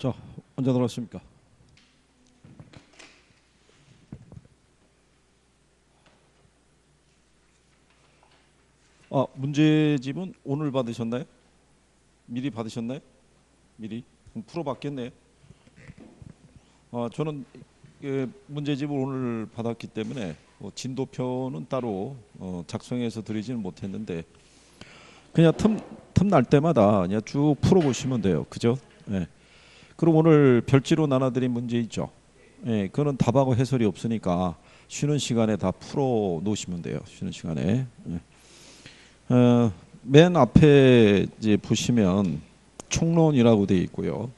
자, 언제 들어왔습니까? 문제집은 오늘 받으셨나요? 미리 받으셨나요? 미리? 그럼 풀어봤겠네요. 저는 문제집을 오늘 받았기 때문에 진도표는 따로 작성해서 드리지는 못했는데 그냥 틈날 때마다 그냥 쭉 풀어보시면 돼요. 그죠? 예. 그럼 오늘 별지로 나눠드린 문제 있죠? 예, 그거는 답하고 해설이 없으니까 쉬는 시간에 다 풀어 놓으시면 돼요. 쉬는 시간에. 예. 맨 앞에 이제 보시면 총론이라고 되어 있고요.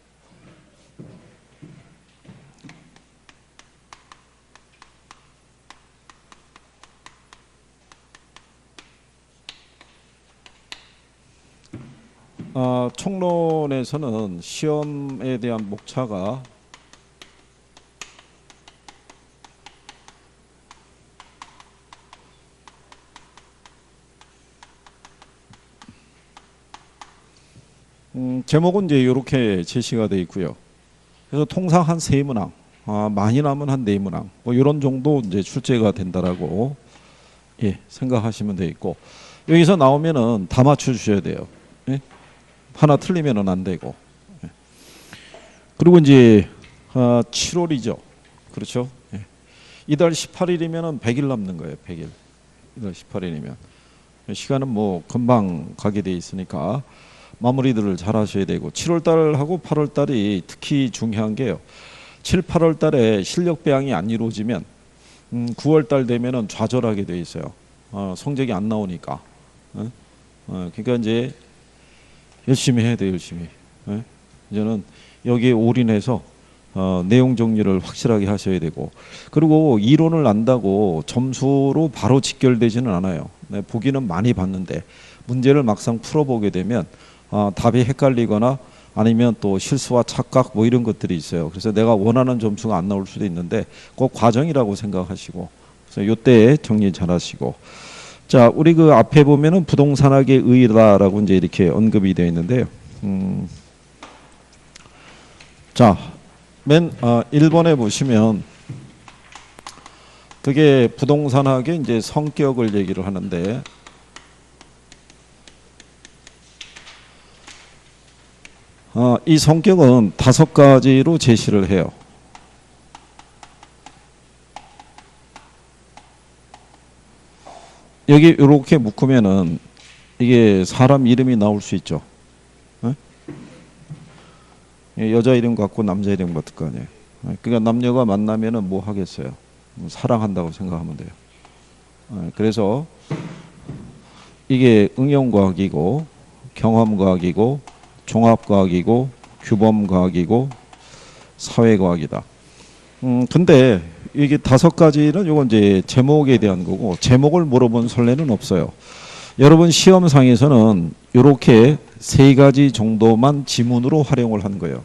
총론에서는 시험에 대한 목차가 제목은 이제 이렇게 제시가 되어 있고요. 그래서 통상 한 세 문항, 많이 나면 한 네 문항, 뭐 이런 정도 이제 출제가 된다라고 생각하시면 돼 있고 여기서 나오면은 다 맞춰 주셔야 돼요. 예? 하나 틀리면은 안 되고. 예. 그리고 이제 7월이죠. 그렇죠? 예. 이달 18일이면은 100일 남는 거예요. 100일. 이달 18일이면 시간은 뭐 금방 가게 돼 있으니까 마무리들을 잘 하셔야 되고 7월 달하고 8월 달이 특히 중요한 게요. 7, 8월 달에 실력 배양이 안 이루어지면 9월 달 되면은 좌절하게 돼 있어요. 성적이 안 나오니까. 그러니까 이제 열심히 해야 돼요. 열심히. 이제는 여기에 올인해서 내용 정리를 확실하게 하셔야 되고 그리고 이론을 안다고 점수로 바로 직결되지는 않아요. 네, 보기는 많이 봤는데 문제를 막상 풀어보게 되면 답이 헷갈리거나 아니면 또 실수와 착각 뭐 이런 것들이 있어요. 그래서 내가 원하는 점수가 안 나올 수도 있는데 꼭 과정이라고 생각하시고 그래서 요때 정리 잘 하시고 자 우리 그 앞에 보면은 부동산학의 의의다라고 이제 이렇게 언급이 되어 있는데요. 자 맨 1번에 보시면 그게 부동산학의 이제 성격을 얘기를 하는데 이 성격은 5가지로 제시를 해요. 여기 이렇게 묶으면은 이게 사람 이름이 나올 수 있죠. 여자 이름 같고 남자 이름 같을 거 아니에요. 그러니까 남녀가 만나면은 뭐 하겠어요? 사랑한다고 생각하면 돼요. 그래서 이게 응용과학이고 경험과학이고 종합과학이고 규범과학이고 사회과학이다. 근데 이게 5가지는 요건 이제 제목에 대한 거고 제목을 물어본 선례는 없어요. 여러분 시험상에서는 이렇게 3가지 정도만 지문으로 활용을 한 거예요.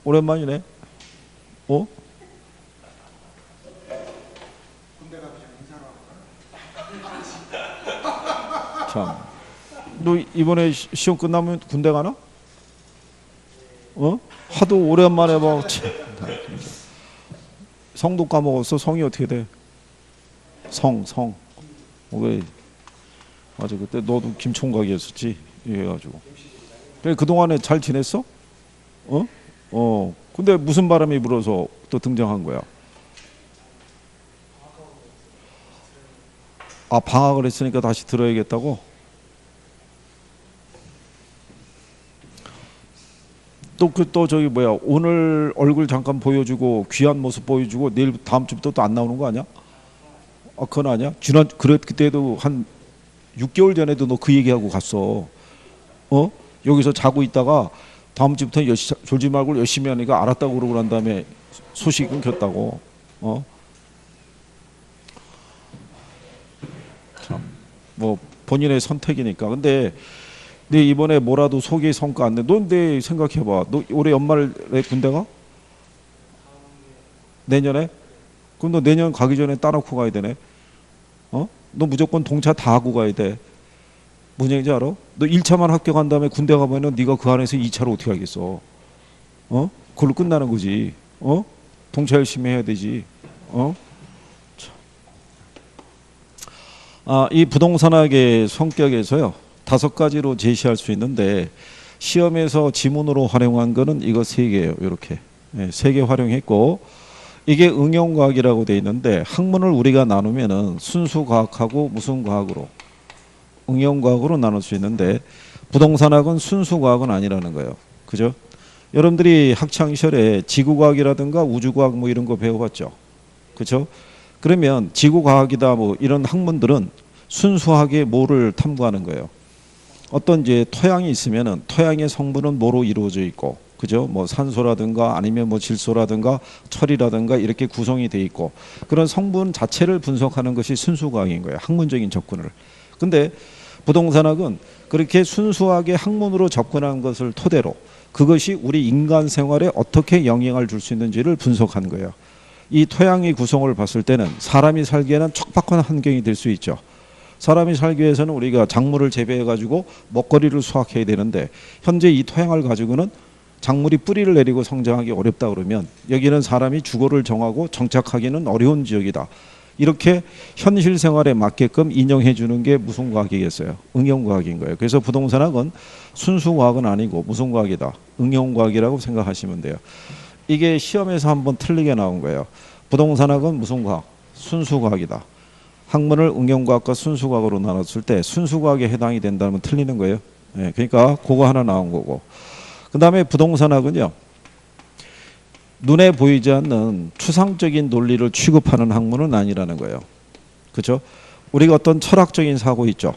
오랜만이네. 참. 너 이번에 시험 끝나면 군대 가나? 하도 오랜만에 봐. 성도 까먹었어. 성이 어떻게 돼? 성. 왜? 맞아. 그때 너도 김총각이었었지. 이래가지고. 그래 그동안에 잘 지냈어? 근데 무슨 바람이 불어서 또 등장한 거야? 방학을 했으니까 다시 들어야겠다고? 또 저기 뭐야 오늘 얼굴 잠깐 보여주고 귀한 모습 보여주고 내일 다음 주부터 또 안 나오는 거 아니야? 그건 아니야? 그때도 한 6개월 전에도 너 그 얘기하고 갔어. 여기서 자고 있다가 다음 주부터 졸지 말고 열심히 하니까 알았다고 그러고 난 다음에 소식이 끊겼다고. 참, 뭐 본인의 선택이니까. 근데 네 이번에 뭐라도 소개 성과 안 내. 너 근데 생각해봐. 너 올해 연말에 군대 가? 내년에? 그럼 너 내년 가기 전에 따놓고 가야 되네. 너 무조건 동차 다 하고 가야 돼. 뭔 얘기인지 알아? 너 1차만 합격한 다음에 군대 가면은 네가 그 안에서 2차로 어떻게 하겠어? 어? 그걸로 끝나는 거지. 어? 동차 열심히 해야 되지. 어? 이 부동산학의 성격에서요. 5가지로 제시할 수 있는데 시험에서 지문으로 활용한 거는 이거 3개예요. 이렇게. 네, 3개 활용했고 이게 응용과학이라고 돼 있는데 학문을 우리가 나누면은 순수과학하고 무슨 과학으로? 응용과학으로 나눌 수 있는데 부동산학은 순수과학은 아니라는 거예요. 그죠? 여러분들이 학창시절에 지구과학이라든가 우주과학 뭐 이런 거 배워봤죠? 그죠? 그러면 지구과학이다 뭐 이런 학문들은 순수하게 뭐를 탐구하는 거예요. 어떤 이제 토양이 있으면은 토양의 성분은 뭐로 이루어져 있고, 그죠? 뭐 산소라든가 아니면 뭐 질소라든가 철이라든가 이렇게 구성이 돼 있고 그런 성분 자체를 분석하는 것이 순수과학인 거예요. 학문적인 접근을. 근데 부동산학은 그렇게 순수하게 학문으로 접근한 것을 토대로 그것이 우리 인간 생활에 어떻게 영향을 줄 수 있는지를 분석한 거예요. 이 토양의 구성을 봤을 때는 사람이 살기에는 척박한 환경이 될 수 있죠. 사람이 살기 위해서는 우리가 작물을 재배해 가지고 먹거리를 수확해야 되는데 현재 이 토양을 가지고는 작물이 뿌리를 내리고 성장하기 어렵다 그러면 여기는 사람이 주거를 정하고 정착하기는 어려운 지역이다. 이렇게 현실 생활에 맞게끔 인정해 주는 게 무슨 과학이겠어요? 응용과학인 거예요. 그래서 부동산학은 순수과학은 아니고 무슨 과학이다? 응용과학이라고 생각하시면 돼요. 이게 시험에서 한번 틀리게 나온 거예요. 부동산학은 무슨 과학? 순수과학이다. 학문을 응용과학과 순수과학으로 나눴을 때 순수과학에 해당이 된다면 틀리는 거예요. 네, 그러니까 그거 하나 나온 거고. 그 다음에 부동산학은요. 눈에 보이지 않는 추상적인 논리를 취급하는 학문은 아니라는 거예요. 그렇죠? 우리가 어떤 철학적인 사고 있죠.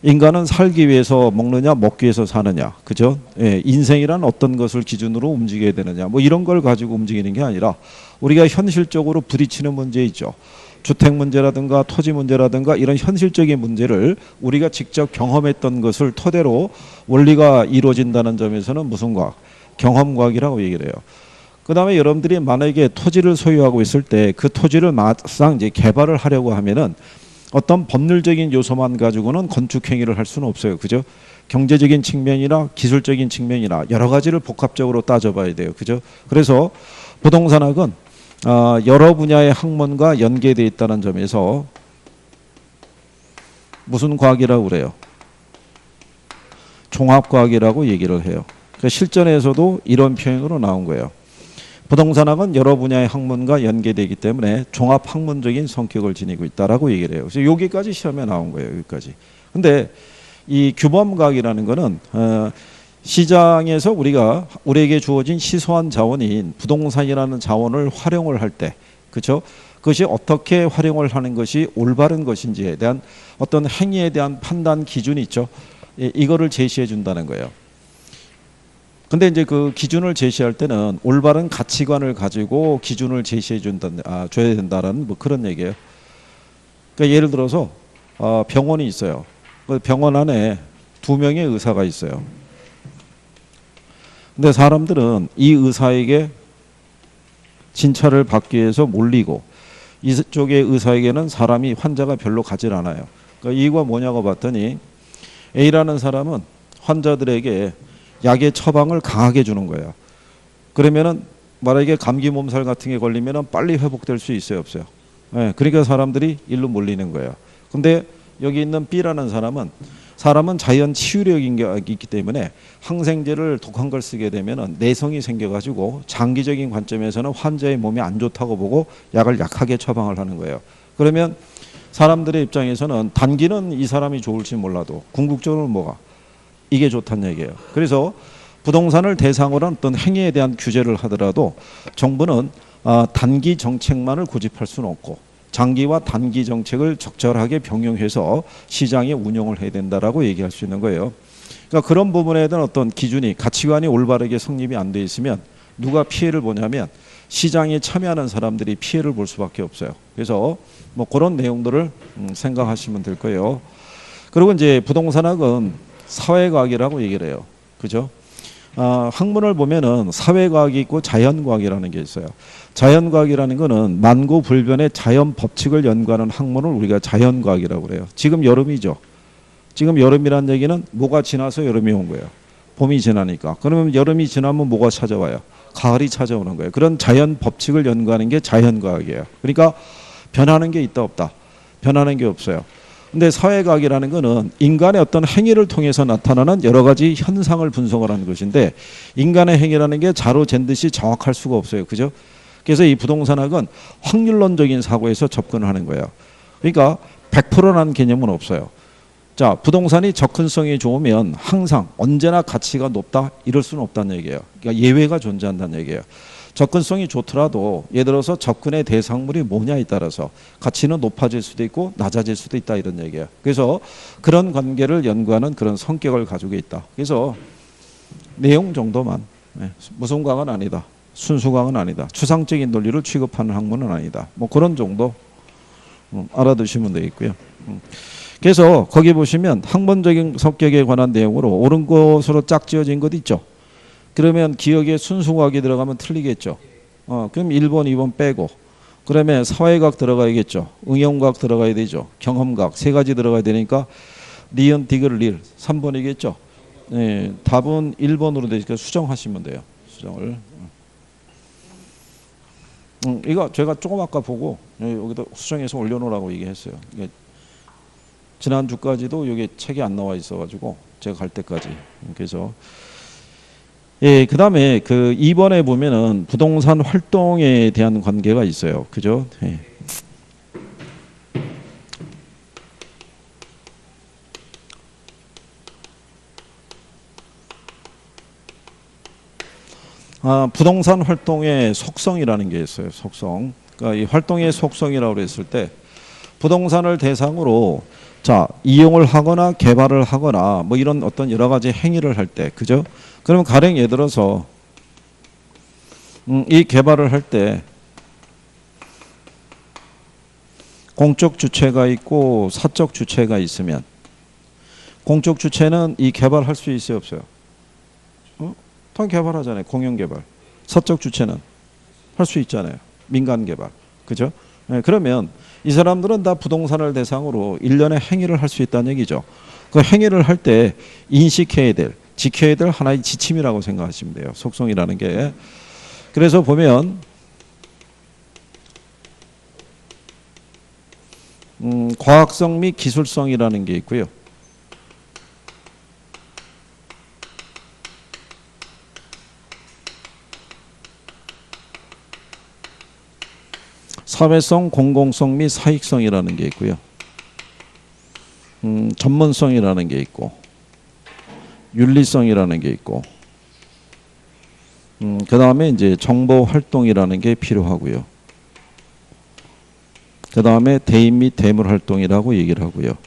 인간은 살기 위해서 먹느냐 먹기 위해서 사느냐. 그죠? 예, 인생이란 어떤 것을 기준으로 움직여야 되느냐. 뭐 이런 걸 가지고 움직이는 게 아니라 우리가 현실적으로 부딪히는 문제 있죠. 주택 문제라든가 토지 문제라든가 이런 현실적인 문제를 우리가 직접 경험했던 것을 토대로 원리가 이루어진다는 점에서는 무슨 과학? 경험과학이라고 얘기를 해요. 그 다음에 여러분들이 만약에 토지를 소유하고 있을 때 그 토지를 막상 이제 개발을 하려고 하면은 어떤 법률적인 요소만 가지고는 건축 행위를 할 수는 없어요. 그죠? 경제적인 측면이나 기술적인 측면이나 여러 가지를 복합적으로 따져봐야 돼요. 그죠? 그래서 부동산학은 여러 분야의 학문과 연계되어 있다는 점에서 무슨 과학이라고 그래요? 종합과학이라고 얘기를 해요. 그러니까 실전에서도 이런 표현으로 나온 거예요. 부동산학은 여러 분야의 학문과 연계되기 때문에 종합학문적인 성격을 지니고 있다라고 얘기를 해요. 그래서 여기까지 시험에 나온 거예요. 여기까지. 근데 이 규범과학이라는 거는 시장에서 우리에게 주어진 시소한 자원인 부동산이라는 자원을 활용을 할 때, 그렇죠? 그것이 어떻게 활용을 하는 것이 올바른 것인지에 대한 어떤 행위에 대한 판단 기준이 있죠. 이거를 제시해 준다는 거예요. 근데 이제 그 기준을 제시할 때는 올바른 가치관을 가지고 기준을 제시해 줘야 된다라는 뭐 그런 얘기예요. 그러니까 예를 들어서 병원이 있어요. 그 병원 안에 2명의 의사가 있어요. 근데 사람들은 이 의사에게 진찰을 받기 위해서 몰리고 이쪽의 의사에게는 사람이 환자가 별로 가질 않아요. 그러니까 이유가 뭐냐고 봤더니 A라는 사람은 환자들에게 약의 처방을 강하게 주는 거예요. 그러면은 만약에 감기 몸살 같은 게 걸리면은 빨리 회복될 수 있어요, 없어요? 네, 그러니까 사람들이 일로 몰리는 거예요. 근데 여기 있는 B라는 사람은 자연 치유력인 게 있기 때문에 항생제를 독한 걸 쓰게 되면은 내성이 생겨가지고 장기적인 관점에서는 환자의 몸이 안 좋다고 보고 약을 약하게 처방을 하는 거예요. 그러면 사람들의 입장에서는 단기는 이 사람이 좋을지 몰라도 궁극적으로는 뭐가? 이게 좋다는 얘기예요. 그래서 부동산을 대상으로 한 어떤 행위에 대한 규제를 하더라도 정부는 단기 정책만을 고집할 수는 없고 장기와 단기 정책을 적절하게 병용해서 시장에 운용을 해야 된다라고 얘기할 수 있는 거예요. 그러니까 그런 부분에 대한 어떤 기준이 가치관이 올바르게 성립이 안 돼 있으면 누가 피해를 보냐면 시장에 참여하는 사람들이 피해를 볼 수밖에 없어요. 그래서 뭐 그런 내용들을 생각하시면 될 거예요. 그리고 이제 부동산학은 사회과학이라고 얘기를 해요. 그죠? 학문을 보면은 사회과학이 있고 자연과학이라는 게 있어요. 자연과학이라는 거는 만고불변의 자연 법칙을 연구하는 학문을 우리가 자연과학이라고 그래요. 지금 여름이죠. 지금 여름이란 얘기는 뭐가 지나서 여름이 온 거예요. 봄이 지나니까. 그러면 여름이 지나면 뭐가 찾아와요? 가을이 찾아오는 거예요. 그런 자연 법칙을 연구하는 게 자연과학이에요. 그러니까 변하는 게 있다 없다. 변하는 게 없어요. 근데 사회과학이라는 거는 인간의 어떤 행위를 통해서 나타나는 여러 가지 현상을 분석을 하는 것인데 인간의 행위라는 게 자로 잰 듯이 정확할 수가 없어요. 그죠? 그래서 이 부동산학은 확률론적인 사고에서 접근하는 거예요. 그러니까 100%라는 개념은 없어요. 자, 부동산이 접근성이 좋으면 항상 언제나 가치가 높다 이럴 수는 없다는 얘기예요. 그러니까 예외가 존재한다는 얘기예요. 접근성이 좋더라도 예를 들어서 접근의 대상물이 뭐냐에 따라서 가치는 높아질 수도 있고 낮아질 수도 있다 이런 얘기예요. 그래서 그런 관계를 연구하는 그런 성격을 가지고 있다. 그래서 내용 정도만, 무슨 과학은 아니다. 순수 과학은 아니다. 추상적인 논리를 취급하는 학문은 아니다. 뭐 그런 정도 알아두시면 되겠고요. 그래서 거기 보시면 학문적인 성격에 관한 내용으로 옳은 것으로 짝지어진 것 있죠. 그러면 기억에 순수과학이 들어가면 틀리겠죠. 그럼 1번, 2번 빼고 그러면 사회과학 들어가야겠죠. 응용과학 들어가야 되죠. 경험과학 세 가지 들어가야 되니까 리은, 디귿, 릴 3번이겠죠. 네, 답은 1번으로 되니까 수정하시면 돼요. 수정을. 이거 제가 조금 아까 보고 여기다 수정해서 올려놓으라고 얘기했어요. 이게 지난주까지도 이게 책이 안 나와 있어가지고 제가 갈 때까지. 그래서 예, 그 다음에 그 2번에 보면은 부동산 활동에 대한 관계가 있어요. 그죠? 예. 부동산 활동의 속성이라는 게 있어요. 속성. 그러니까 이 활동의 속성이라고 했을 때 부동산을 대상으로 자, 이용을 하거나 개발을 하거나 뭐 이런 어떤 여러 가지 행위를 할 때, 그죠? 그러면 가령 예를 들어서 이 개발을 할 때 공적 주체가 있고 사적 주체가 있으면 공적 주체는 이 개발할 수 있어요, 없어요? 다 개발하잖아요. 공영 개발. 사적 주체는 할 수 있잖아요. 민간 개발. 그죠? 네, 그러면 이 사람들은 다 부동산을 대상으로 일련의 행위를 할 수 있다는 얘기죠. 그 행위를 할 때 인식해야 될, 지켜야 될 하나의 지침이라고 생각하시면 돼요. 속성이라는 게. 그래서 보면 과학성 및 기술성이라는 게 있고요. 사회성, 공공성 및 사익성이라는 게 있고요. 전문성이라는 게 있고 윤리성이라는 게 있고 그 다음에 이제 정보 활동이라는 게 필요하고요. 그 다음에 대인 및 대물 활동이라고 얘기를 하고요.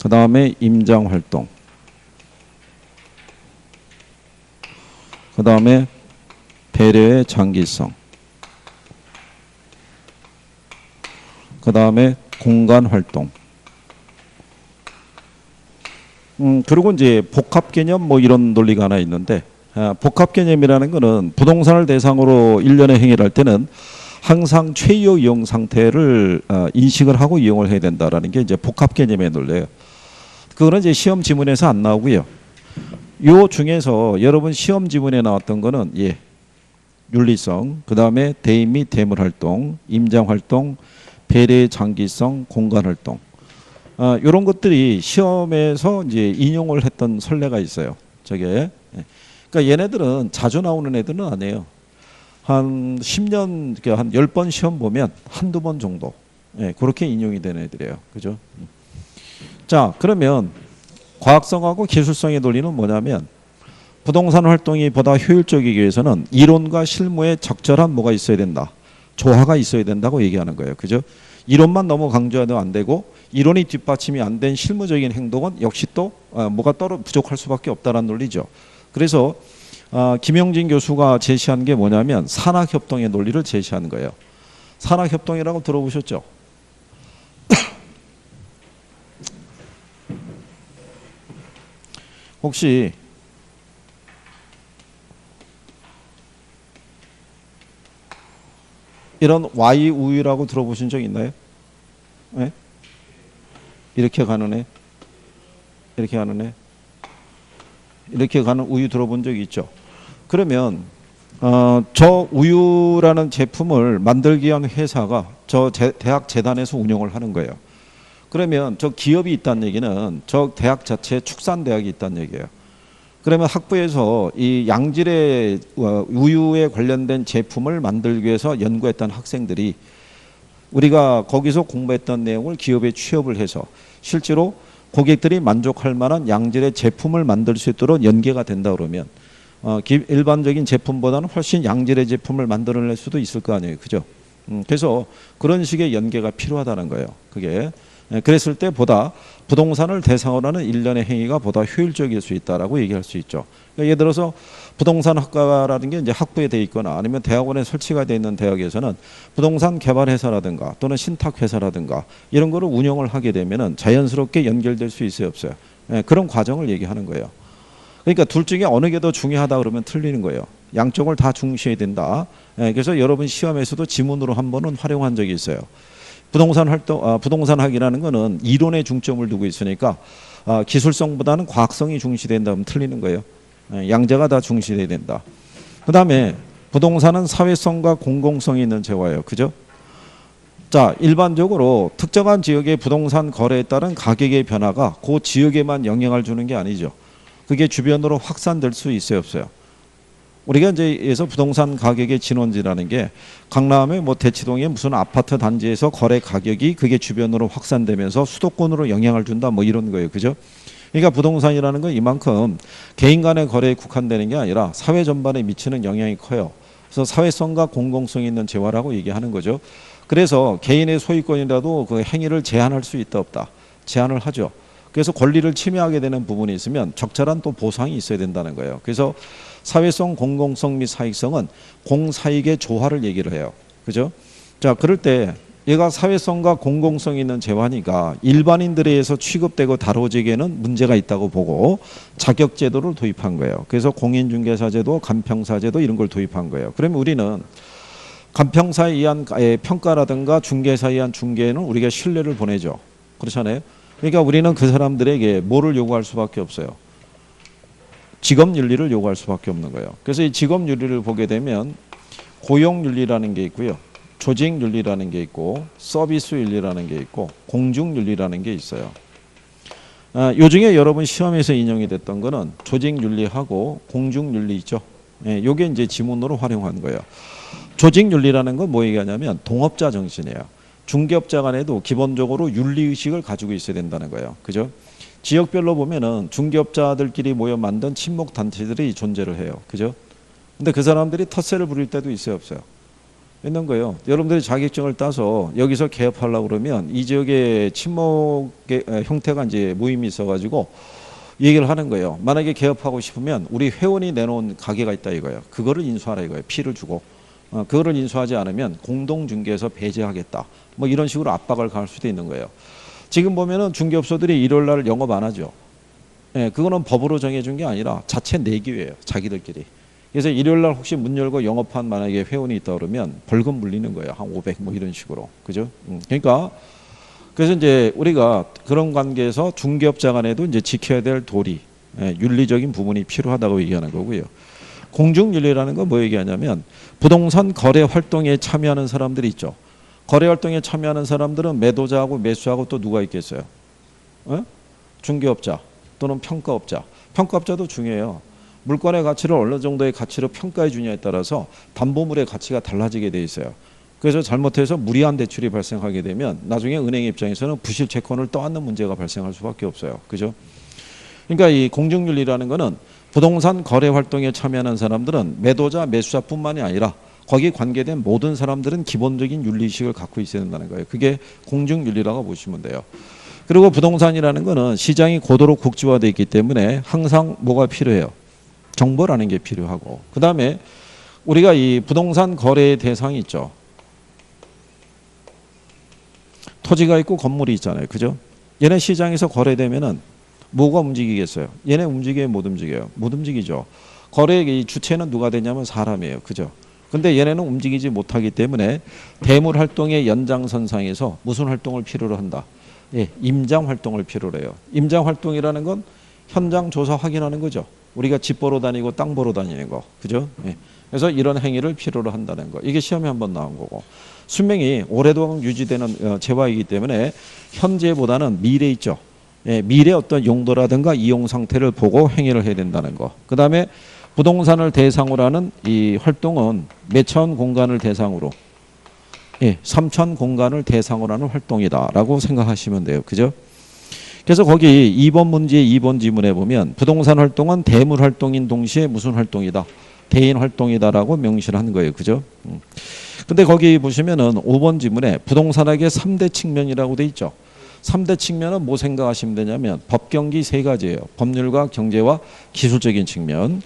그 다음에 임장 활동. 그 다음에 배려의 장기성. 그 다음에 공간 활동. 그리고 이제 복합 개념 뭐 이런 논리가 하나 있는데 복합 개념이라는 거는 부동산을 대상으로 일련의 행위를 할 때는 항상 최여 이용 상태를 인식을 하고 이용을 해야 된다라는 게 이제 복합 개념의 논리예요. 그거는 이제 시험 지문에서 안 나오고요. 요 중에서 여러분 시험 지문에 나왔던 거는 예, 윤리성, 그 다음에 대인 및 대물 활동, 임장 활동, 배려의 장기성, 공간 활동. 이런 것들이 시험에서 이제 인용을 했던 선례가 있어요. 저게. 그러니까 얘네들은 자주 나오는 애들은 아니에요. 한 10년, 그러니까 한 10번 시험 보면 한두 번 정도. 예, 그렇게 인용이 되는 애들이에요. 그죠? 자, 그러면 과학성하고 기술성의 논리는 뭐냐면 부동산 활동이 보다 효율적이기 위해서는 이론과 실무에 적절한 뭐가 있어야 된다. 조화가 있어야 된다고 얘기하는 거예요. 그죠? 이론만 너무 강조해도 안 되고 이론이 뒷받침이 안 된 실무적인 행동은 역시 또 뭐가 부족할 수밖에 없다는 논리죠. 그래서 김영진 교수가 제시한 게 뭐냐면 산학협동의 논리를 제시하는 거예요. 산학협동이라고 들어보셨죠? 혹시 이런 Y 우유라고 들어보신 적 있나요? 네? 이렇게 가는 애, 이렇게 가는 애, 이렇게 가는 우유 들어본 적 있죠? 그러면 저 우유라는 제품을 만들기 위한 회사가 저 대학 재단에서 운영을 하는 거예요. 그러면 저 기업이 있다는 얘기는 저 대학 자체에 축산대학이 있다는 얘기예요. 그러면 학부에서 이 양질의 우유에 관련된 제품을 만들기 위해서 연구했던 학생들이 우리가 거기서 공부했던 내용을 기업에 취업을 해서 실제로 고객들이 만족할 만한 양질의 제품을 만들 수 있도록 연계가 된다 그러면 일반적인 제품보다는 훨씬 양질의 제품을 만들어낼 수도 있을 거 아니에요. 그죠? 그래서 그런 식의 연계가 필요하다는 거예요. 그게. 그랬을 때 보다 부동산을 대상으로 하는 일련의 행위가 보다 효율적일 수 있다라고 얘기할 수 있죠. 그러니까 예를 들어서 부동산 학과라는 게 이제 학부에 돼 있거나 아니면 대학원에 설치가 돼 있는 대학에서는 부동산 개발 회사라든가 또는 신탁 회사라든가 이런 거를 운영을 하게 되면은 자연스럽게 연결될 수 있어요, 없어요? 그런 과정을 얘기하는 거예요. 그러니까 둘 중에 어느 게 더 중요하다 그러면 틀리는 거예요. 양쪽을 다 중시해야 된다. 그래서 여러분 시험에서도 지문으로 한 번은 활용한 적이 있어요. 부동산학이라는 거는 이론에 중점을 두고 있으니까 기술성보다는 과학성이 중시된다면 틀리는 거예요. 양자가 다 중시돼야 된다. 그 다음에 부동산은 사회성과 공공성이 있는 재화예요. 그죠? 자, 일반적으로 특정한 지역의 부동산 거래에 따른 가격의 변화가 그 지역에만 영향을 주는 게 아니죠. 그게 주변으로 확산될 수 있어요, 없어요? 우리가 이제에서 부동산 가격의 진원지라는 게 강남의 뭐 대치동의 무슨 아파트 단지에서 거래 가격이 그게 주변으로 확산되면서 수도권으로 영향을 준다 뭐 이런 거예요. 그죠? 그러니까 부동산이라는 건 이만큼 개인 간의 거래에 국한되는 게 아니라 사회 전반에 미치는 영향이 커요. 그래서 사회성과 공공성이 있는 재화라고 얘기하는 거죠. 그래서 개인의 소유권이라도 그 행위를 제한할 수 있다 없다. 제한을 하죠. 그래서 권리를 침해하게 되는 부분이 있으면 적절한 또 보상이 있어야 된다는 거예요. 그래서 사회성, 공공성 및 사익성은 공사익의 조화를 얘기를 해요. 그죠? 자, 그럴 때 얘가 사회성과 공공성이 있는 재화니까 일반인들에 의해서 취급되고 다뤄지기에는 문제가 있다고 보고 자격제도를 도입한 거예요. 그래서 공인중개사제도, 간평사제도 이런 걸 도입한 거예요. 그러면 우리는 간평사에 의한 평가라든가 중개사에 의한 중개에는 우리가 신뢰를 보내죠. 그렇잖아요. 그러니까 우리는 그 사람들에게 뭐를 요구할 수밖에 없어요. 직업윤리를 요구할 수밖에 없는 거예요. 그래서 이 직업윤리를 보게 되면 고용윤리라는 게 있고요. 조직윤리라는 게 있고 서비스윤리라는 게 있고 공중윤리라는 게 있어요. 요 중에 여러분 시험에서 인용이 됐던 거는 조직윤리하고 공중윤리 있죠. 요게 이제 지문으로 활용한 거예요. 조직윤리라는 건 뭐 얘기하냐면 동업자 정신이에요. 중개업자 간에도 기본적으로 윤리의식을 가지고 있어야 된다는 거예요. 그죠? 지역별로 보면은 중개업자들끼리 모여 만든 친목 단체들이 존재를 해요. 그죠? 근데 그 사람들이 텃세를 부릴 때도 있어요, 없어요? 있는 거예요. 여러분들이 자격증을 따서 여기서 개업하려고 그러면 이 지역의 친목의 형태가 이제 모임이 있어가지고 얘기를 하는 거예요. 만약에 개업하고 싶으면 우리 회원이 내놓은 가게가 있다 이거예요. 그거를 인수하라 이거예요. 피를 주고. 그거를 인수하지 않으면 공동중개에서 배제하겠다. 뭐 이런 식으로 압박을 가할 수도 있는 거예요. 지금 보면은 중개업소들이 일요일 날 영업 안 하죠. 그거는 법으로 정해준 게 아니라 자체 내기예요. 자기들끼리. 그래서 일요일 날 혹시 문 열고 영업한 만약에 회원이 있다 그러면 벌금 물리는 거예요. 한 500 뭐 이런 식으로. 그죠? 그러니까 그래서 이제 우리가 그런 관계에서 중개업자 간에도 이제 지켜야 될 도리, 윤리적인 부분이 필요하다고 얘기하는 거고요. 공중윤리라는 건 뭐 얘기하냐면 부동산 거래 활동에 참여하는 사람들이 있죠. 거래 활동에 참여하는 사람들은 매도자하고 매수하고 또 누가 있겠어요? 중개업자 또는 평가업자. 평가업자도 중요해요. 물건의 가치를 어느 정도의 가치로 평가해 주냐에 따라서 담보물의 가치가 달라지게 돼 있어요. 그래서 잘못해서 무리한 대출이 발생하게 되면 나중에 은행 입장에서는 부실 채권을 떠안는 문제가 발생할 수밖에 없어요. 그죠? 그러니까 이 공중윤리라는 거는 부동산 거래 활동에 참여하는 사람들은 매도자, 매수자뿐만이 아니라 거기에 관계된 모든 사람들은 기본적인 윤리의식을 갖고 있어야 된다는 거예요. 그게 공중윤리라고 보시면 돼요. 그리고 부동산이라는 거는 시장이 고도로 국지화되어 있기 때문에 항상 뭐가 필요해요? 정보라는 게 필요하고 그 다음에 우리가 이 부동산 거래의 대상이 있죠. 토지가 있고 건물이 있잖아요. 그죠? 얘네 시장에서 거래되면은 뭐가 움직이겠어요? 얘네 움직여요? 못 움직여요? 못 움직이죠. 거래의 이 주체는 누가 되냐면 사람이에요. 그죠? 근데 얘네는 움직이지 못하기 때문에 대물 활동의 연장선상에서 무슨 활동을 필요로 한다? 예, 임장 활동을 필요로 해요. 임장 활동이라는 건 현장 조사 확인하는 거죠. 우리가 집 보러 다니고 땅 보러 다니는 거. 그죠? 예. 그래서 이런 행위를 필요로 한다는 거. 이게 시험에 한번 나온 거고. 수명이 오래도록 유지되는 재화이기 때문에 현재보다는 미래 있죠. 예, 미래 어떤 용도라든가 이용 상태를 보고 행위를 해야 된다는 거. 그 다음에 부동산을 대상으로 하는 이 활동은 몇천 공간을 대상으로, 예, 3천 공간을 대상으로 하는 활동이다라고 생각하시면 돼요. 그죠? 그래서 거기 2번 문제 2번 지문에 보면 부동산 활동은 대물 활동인 동시에 무슨 활동이다? 대인 활동이다라고 명시를 한 거예요. 그죠? 근데 거기 보시면은 5번 지문에 부동산학의 3대 측면이라고 돼 있죠. 3대 측면은 뭐 생각하시면 되냐면 법경기 세 가지예요. 법률과 경제와 기술적인 측면.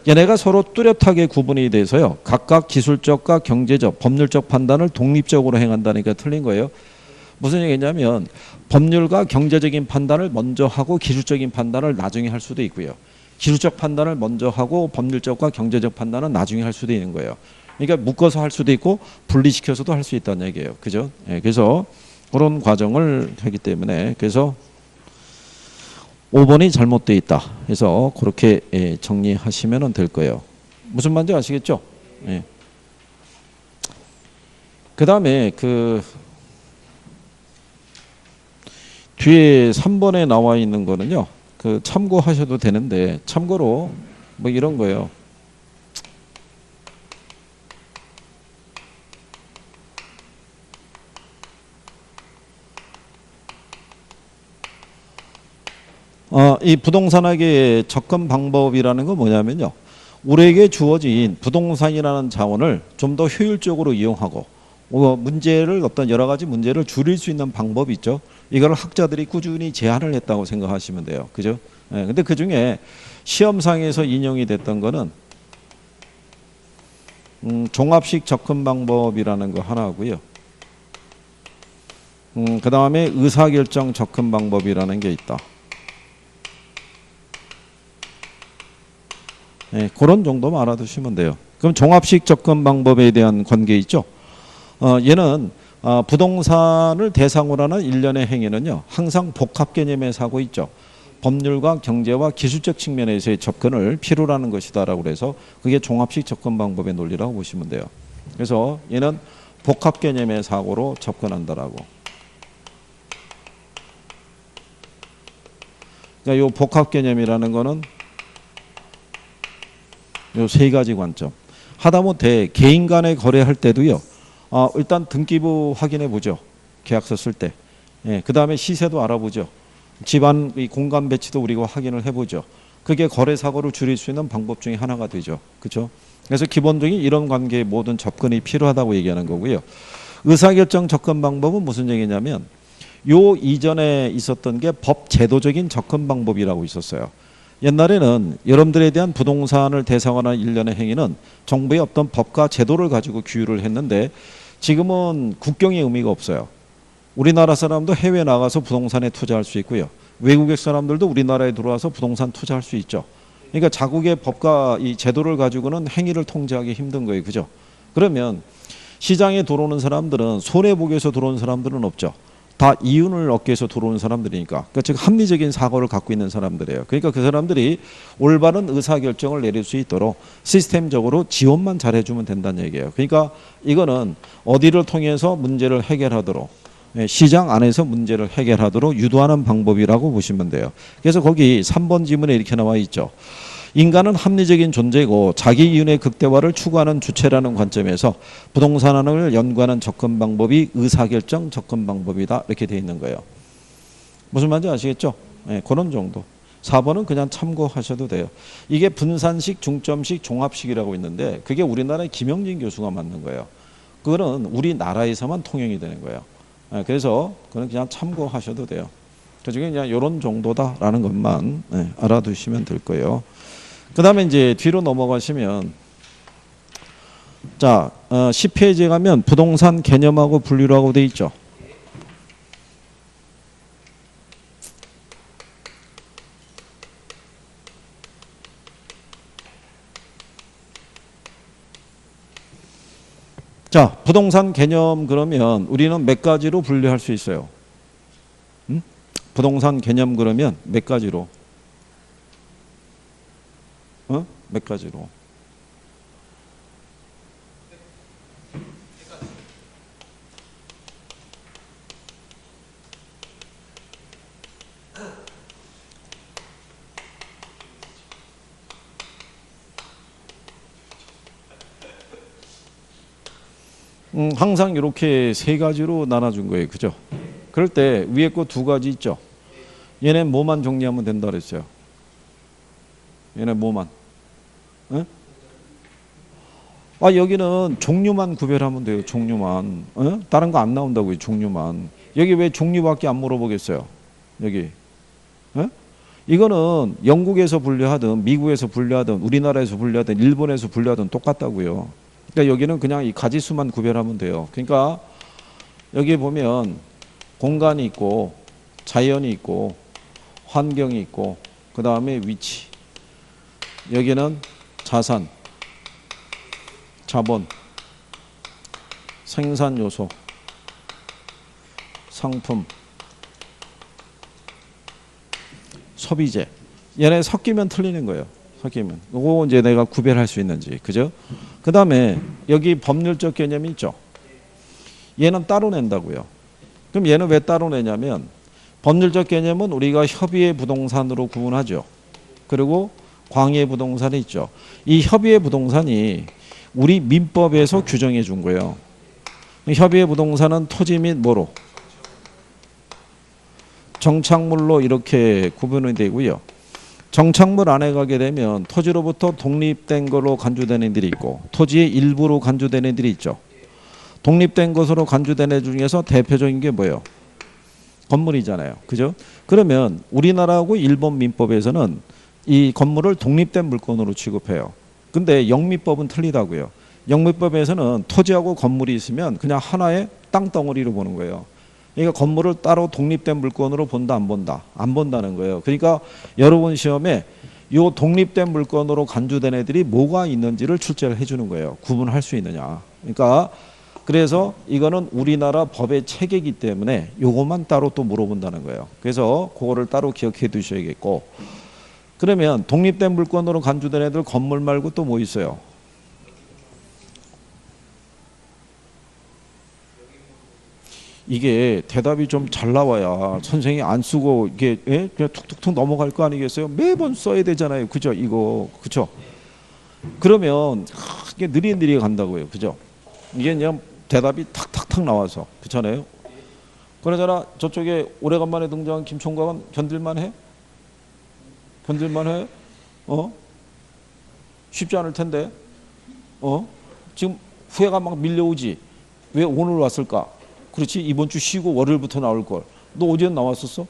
얘네가 서로 뚜렷하게 구분이 돼서요. 각각 기술적과 경제적, 법률적 판단을 독립적으로 행한다니까 틀린 거예요. 무슨 얘기냐면 법률과 경제적인 판단을 먼저 하고 기술적인 판단을 나중에 할 수도 있고요. 기술적 판단을 먼저 하고 법률적과 경제적 판단은 나중에 할 수도 있는 거예요. 그러니까 묶어서 할 수도 있고 분리시켜서도 할 수 있다는 얘기예요. 그죠? 예, 그래서 그런 과정을 하기 때문에 그래서 5번이 잘못되어 있다. 그래서 그렇게 정리하시면 될 거예요. 무슨 말인지 아시겠죠? 예. 그 다음에 그 뒤에 3번에 나와 있는 거는요. 그 참고하셔도 되는데 참고로 뭐 이런 거예요. 이 부동산학의 접근 방법이라는 건 뭐냐면요. 우리에게 주어진 부동산이라는 자원을 좀 더 효율적으로 이용하고 문제를 어떤 여러 가지 문제를 줄일 수 있는 방법이 있죠. 이걸 학자들이 꾸준히 제안을 했다고 생각하시면 돼요. 그죠? 예, 근데 그 중에 시험상에서 인용이 됐던 거는 종합식 접근 방법이라는 거 하나고요. 그 다음에 의사결정 접근 방법이라는 게 있다. 예, 그런 정도만 알아두시면 돼요. 그럼 종합식 접근 방법에 대한 관계 있죠. 얘는 부동산을 대상으로 하는 일련의 행위는요. 항상 복합 개념에서 하고 있죠. 법률과 경제와 기술적 측면에서의 접근을 필요로 하는 것이다라고 그래서 그게 종합식 접근 방법의 논리라고 보시면 돼요. 그래서 얘는 복합 개념의 사고로 접근한다라고. 그러니까 이 복합 개념이라는 거는 요 세 가지 관점. 하다못해 개인 간에 거래할 때도요. 일단 등기부 확인해 보죠. 계약서 쓸 때. 예, 그 다음에 시세도 알아보죠. 집안 이 공간 배치도 우리가 확인을 해보죠. 그게 거래 사고를 줄일 수 있는 방법 중에 하나가 되죠. 그렇죠? 그래서 기본적인 이런 관계의 모든 접근이 필요하다고 얘기하는 거고요. 의사결정 접근 방법은 무슨 얘기냐면 요 이전에 있었던 게 법 제도적인 접근 방법이라고 있었어요. 옛날에는 여러분들에 대한 부동산을 대상으로 하는 일련의 행위는 정부의 어떤 법과 제도를 가지고 규율을 했는데 지금은 국경의 의미가 없어요. 우리나라 사람도 해외 나가서 부동산에 투자할 수 있고요. 외국의 사람들도 우리나라에 들어와서 부동산 투자할 수 있죠. 그러니까 자국의 법과 이 제도를 가지고는 행위를 통제하기 힘든 거예요. 그죠? 그러면 시장에 들어오는 사람들은 손해보기 위해서 들어오는 사람들은 없죠. 다 이윤을 얻기 위해서 들어오는 사람들이니까. 그러니까 즉 합리적인 사고를 갖고 있는 사람들이에요. 그러니까 그 사람들이 올바른 의사결정을 내릴 수 있도록 시스템적으로 지원만 잘해주면 된다는 얘기예요. 그러니까 이거는 어디를 통해서 문제를 해결하도록 시장 안에서 문제를 해결하도록 유도하는 방법이라고 보시면 돼요. 그래서 거기 3번 지문에 이렇게 나와 있죠. 인간은 합리적인 존재고 자기 이윤의 극대화를 추구하는 주체라는 관점에서 부동산을 연구하는 접근 방법이 의사결정 접근 방법이다. 이렇게 되어 있는 거예요. 무슨 말인지 아시겠죠? 네, 그런 정도. 4번은 그냥 참고하셔도 돼요. 이게 분산식, 중점식, 종합식이라고 있는데 그게 우리나라의 김영진 교수가 만든 거예요. 그거는 우리나라에서만 통용이 되는 거예요. 네, 그래서 그건 그냥 참고하셔도 돼요. 그중에 그냥 이런 정도다라는 것만 알아두시면 될 거예요. 그 다음에 이제 뒤로 넘어가시면 자 10페이지에 가면 부동산 개념하고 분류를 하고 돼 있죠. 자, 부동산 개념 그러면 우리는 몇 가지로 분류할 수 있어요? 부동산 개념 그러면 몇 가지로? 몇 가지로? 항상 이렇게 세 가지로 나눠준 거예요. 그죠? 그럴 때 위에 거 두 가지 있죠? 얘네 뭐만 정리하면 된다 그랬어요? 얘네 뭐만? 에? 아, 여기는 종류만 구별하면 돼요. 종류만. 에? 다른 거 안 나온다고요. 종류만. 여기 왜 종류밖에 안 물어보겠어요? 여기. 에? 이거는 영국에서 분류하든 미국에서 분류하든 우리나라에서 분류하든 일본에서 분류하든 똑같다고요. 그러니까 여기는 그냥 이 가지수만 구별하면 돼요. 그러니까 여기 보면 공간이 있고 자연이 있고 환경이 있고 그 다음에 위치. 여기는 자산, 자본, 생산 요소, 상품, 소비재. 얘네 섞이면 틀리는 거예요. 섞이면. 이거 이제 내가 구별할 수 있는지. 그죠? 그 다음에 여기 법률적 개념이 있죠. 얘는 따로 낸다고요. 그럼 얘는 왜 따로 내냐면 법률적 개념은 우리가 협의의 부동산으로 구분하죠. 그리고 광의의 부동산이 있죠. 이 협의의 부동산이 우리 민법에서 규정해 준 거예요. 협의의 부동산은 토지 및 뭐로? 정착물로 이렇게 구분이 되고요. 정착물 안에 가게 되면 토지로부터 독립된 걸로 간주되는 애들이 있고 토지의 일부로 간주되는 애들이 있죠. 독립된 것으로 간주되는 애 중에서 대표적인 게 뭐예요? 건물이잖아요. 그죠? 그러면 우리나라하고 일본 민법에서는 이 건물을 독립된 물건으로 취급해요. 근데 영미법은 틀리다고요. 영미법에서는 토지하고 건물이 있으면 그냥 하나의 땅덩어리로 보는 거예요. 그러니까 건물을 따로 독립된 물건으로 본다 안 본다? 안 본다는 거예요. 그러니까 여러분 시험에 이 독립된 물건으로 간주된 애들이 뭐가 있는지를 출제를 해주는 거예요. 구분할 수 있느냐. 그러니까 그래서 이거는 우리나라 법의 체계이기 때문에 요것만 따로 또 물어본다는 거예요. 그래서 그거를 따로 기억해 두셔야겠고 그러면 독립된 물건으로 간주된 애들 건물 말고 또 뭐 있어요? 이게 대답이 좀 잘 나와야 선생님이 안 쓰고 이게 그냥 툭툭툭 넘어갈 거 아니겠어요? 매번 써야 되잖아요. 그죠? 이거 그죠? 그러면 이게 느리느리 간다고요. 그죠? 이게 그냥 대답이 탁탁탁 나와서 그렇잖아요. 그러잖아 저쪽에 오래간만에 등장한 김총각은 견딜만해? 견딜만해? 쉽지 않을 텐데. 지금 후회가 막 밀려오지. 왜 오늘 왔을까? 그렇지 이번 주 쉬고 월요일부터 나올 걸. 너 어제는 나왔었어?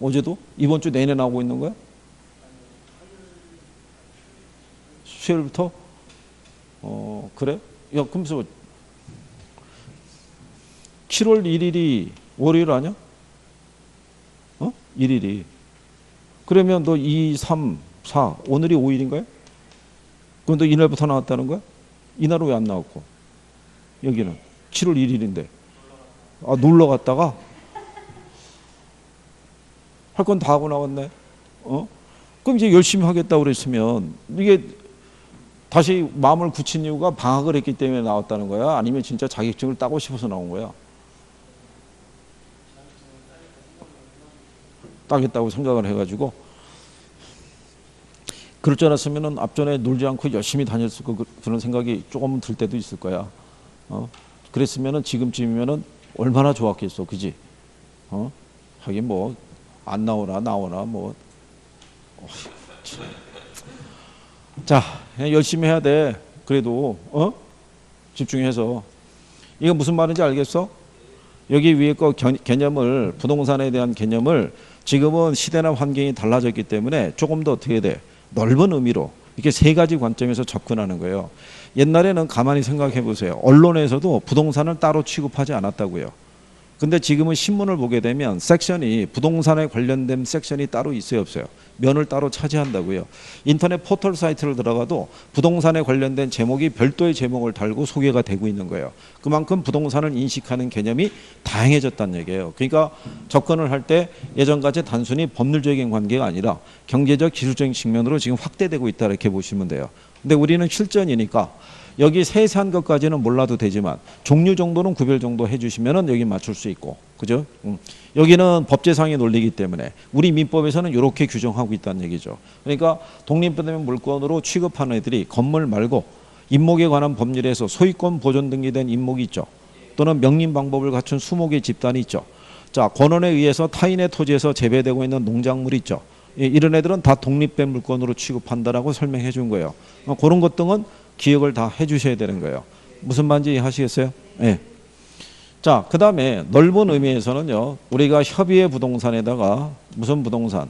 어제도? 이번 주 내내 나오고 있는 거야? 수요일부터? 그래? 야 그러면서 7월 1일이 월요일 아니야? 1일이. 그러면 너 2, 3, 4 오늘이 5일인가요? 그럼 너 이날부터 나왔다는 거야? 이날은 왜 안 나왔고? 여기는 7월 1일인데. 아, 놀러 갔다가 할 건 다 하고 나왔네. 그럼 이제 열심히 하겠다고 그랬으면 이게 다시 마음을 굳힌 이유가 방학을 했기 때문에 나왔다는 거야? 아니면 진짜 자격증을 따고 싶어서 나온 거야? 따겠다고 생각을 해가지고 그럴 줄 알았으면 앞전에 놀지 않고 열심히 다녔을 거 그런 생각이 조금 들 때도 있을 거야. 그랬으면 지금쯤이면 얼마나 좋았겠어, 그지? 하긴 뭐 안 나오나 뭐. 자, 열심히 해야 돼. 그래도 집중해서. 이거 무슨 말인지 알겠어? 여기 위에 거 개념을 부동산에 대한 개념을 지금은 시대나 환경이 달라졌기 때문에 조금 더 어떻게 돼? 넓은 의미로 이렇게 세 가지 관점에서 접근하는 거예요. 옛날에는 가만히 생각해 보세요. 언론에서도 부동산을 따로 취급하지 않았다고요. 근데 지금은 신문을 보게 되면 섹션이 부동산에 관련된 섹션이 따로 있어요, 없어요? 면을 따로 차지한다고요. 인터넷 포털 사이트를 들어가도 부동산에 관련된 제목이 별도의 제목을 달고 소개가 되고 있는 거예요. 그만큼 부동산을 인식하는 개념이 다양해졌다는 얘기예요. 그러니까 접근을 할 때 예전같이 단순히 법률적인 관계가 아니라 경제적 기술적인 측면으로 지금 확대되고 있다 이렇게 보시면 돼요. 근데 우리는 실전이니까 여기 세세한 것까지는 몰라도 되지만 종류 정도는 구별 정도 해주시면은 여기 맞출 수 있고, 그죠? 여기는 법제상의 논리이기 때문에 우리 민법에서는 이렇게 규정하고 있다는 얘기죠. 그러니까 독립부담 물건으로 취급하는 애들이 건물 말고 임목에 관한 법률에서 소유권 보존 등기된 임목이 있죠. 또는 명림 방법을 갖춘 수목의 집단이 있죠. 자, 권원에 의해서 타인의 토지에서 재배되고 있는 농작물이 있죠. 이런 애들은 다 독립된 물건으로 취급한다라고 설명해 준 거예요. 그런 것 등은 기억을 다 해주셔야 되는 거예요. 무슨 말인지 이해하시겠어요? 예. 자, 그 다음에 넓은 의미에서는요, 우리가 협의의 부동산에다가 무슨 부동산?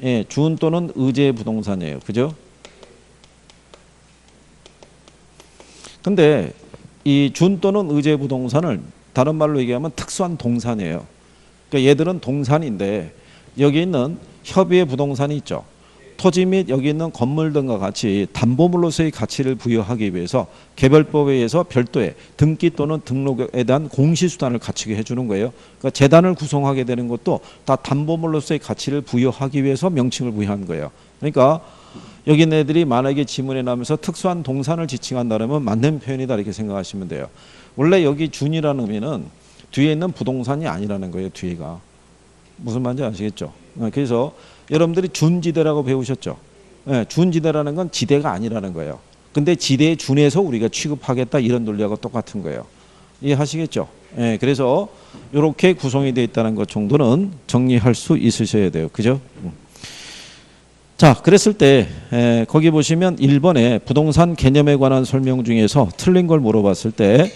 예, 준 또는 의제 부동산이에요. 그죠? 근데 이 준 또는 의제 부동산을 다른 말로 얘기하면 특수한 동산이에요. 그러니까 얘들은 동산인데 여기 있는 협의의 부동산이 있죠. 토지 및 여기 있는 건물 등과 같이 담보물로서의 가치를 부여하기 위해서 개별법에 의해서 별도의 등기 또는 등록에 대한 공시수단을 갖추게 해주는 거예요. 그러니까 재단을 구성하게 되는 것도 다 담보물로서의 가치를 부여하기 위해서 명칭을 부여한 거예요. 그러니까 여기 있는 애들이 만약에 지문에 나오면서 특수한 동산을 지칭한다면 맞는 표현이다 이렇게 생각하시면 돼요. 원래 여기 준이라는 의미는 뒤에 있는 부동산이 아니라는 거예요. 뒤에가. 무슨 말인지 아시겠죠? 그래서 여러분들이 준지대라고 배우셨죠? 네, 준지대라는 건 지대가 아니라는 거예요. 근데 지대에 준해서 우리가 취급하겠다 이런 논리하고 똑같은 거예요. 이해하시겠죠? 네, 그래서 이렇게 구성이 되어 있다는 것 정도는 정리할 수 있으셔야 돼요. 그죠? 자, 그랬을 때 거기 보시면 1번에 부동산 개념에 관한 설명 중에서 틀린 걸 물어봤을 때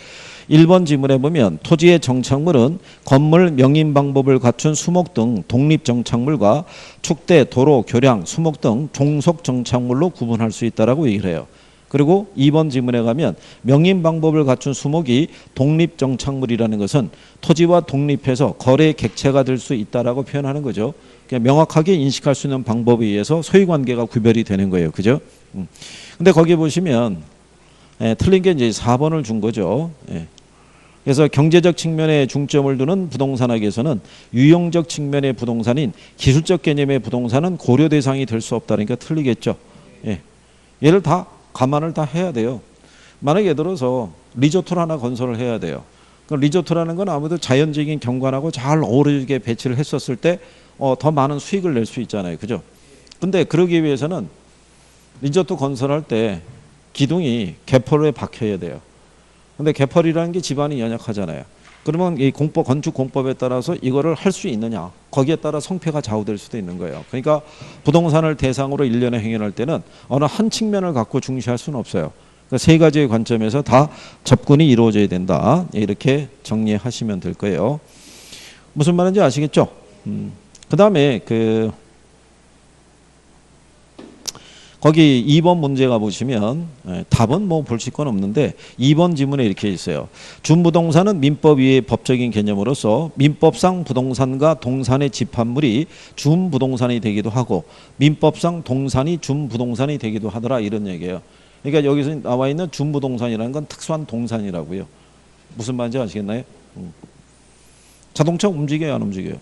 1번 지문에 보면 토지의 정착물은 건물 명인 방법을 갖춘 수목 등 독립 정착물과 축대, 도로, 교량, 수목 등 종속 정착물로 구분할 수 있다라고 얘기를 해요. 그리고 2번 지문에 가면 명인 방법을 갖춘 수목이 독립 정착물이라는 것은 토지와 독립해서 거래 객체가 될 수 있다라고 표현하는 거죠. 그냥 명확하게 인식할 수 있는 방법에 의해서 소유관계가 구별이 되는 거예요. 그죠? 근데 거기 보시면 틀린 게 이제 4번을 준 거죠. 그래서 경제적 측면에 중점을 두는 부동산학에서는 유형적 측면의 부동산인 기술적 개념의 부동산은 고려 대상이 될 수 없다니까 틀리겠죠. 얘를 다 감안을 다 해야 돼요. 만약에 예를 들어서 리조트를 하나 건설을 해야 돼요. 그 리조트라는 건 아무래도 자연적인 경관하고 잘 어우러지게 배치를 했었을 때 더 많은 수익을 낼 수 있잖아요. 그죠? 근데 그러기 위해서는 리조트 건설할 때 기둥이 개펄에 박혀야 돼요. 근데 개펄이라는 게 집안이 연약하잖아요. 그러면 이 건축 공법에 따라서 이거를 할 수 있느냐, 거기에 따라 성패가 좌우될 수도 있는 거예요. 그러니까 부동산을 대상으로 일련의 행위를 할 때는 어느 한 측면을 갖고 중시할 수는 없어요. 그러니까 세 가지의 관점에서 다 접근이 이루어져야 된다. 이렇게 정리하시면 될 거예요. 무슨 말인지 아시겠죠? 그 다음에 거기 2번 문제가 보시면 답은 뭐 볼 건 없는데 2번 지문에 이렇게 있어요. 준부동산은 민법 위의 법적인 개념으로서 민법상 부동산과 동산의 집합물이 준부동산이 되기도 하고 민법상 동산이 준부동산이 되기도 하더라 이런 얘기예요. 그러니까 여기서 나와 있는 준부동산이라는 건 특수한 동산이라고요. 무슨 말인지 아시겠나요? 자동차 움직여요, 안 움직여요?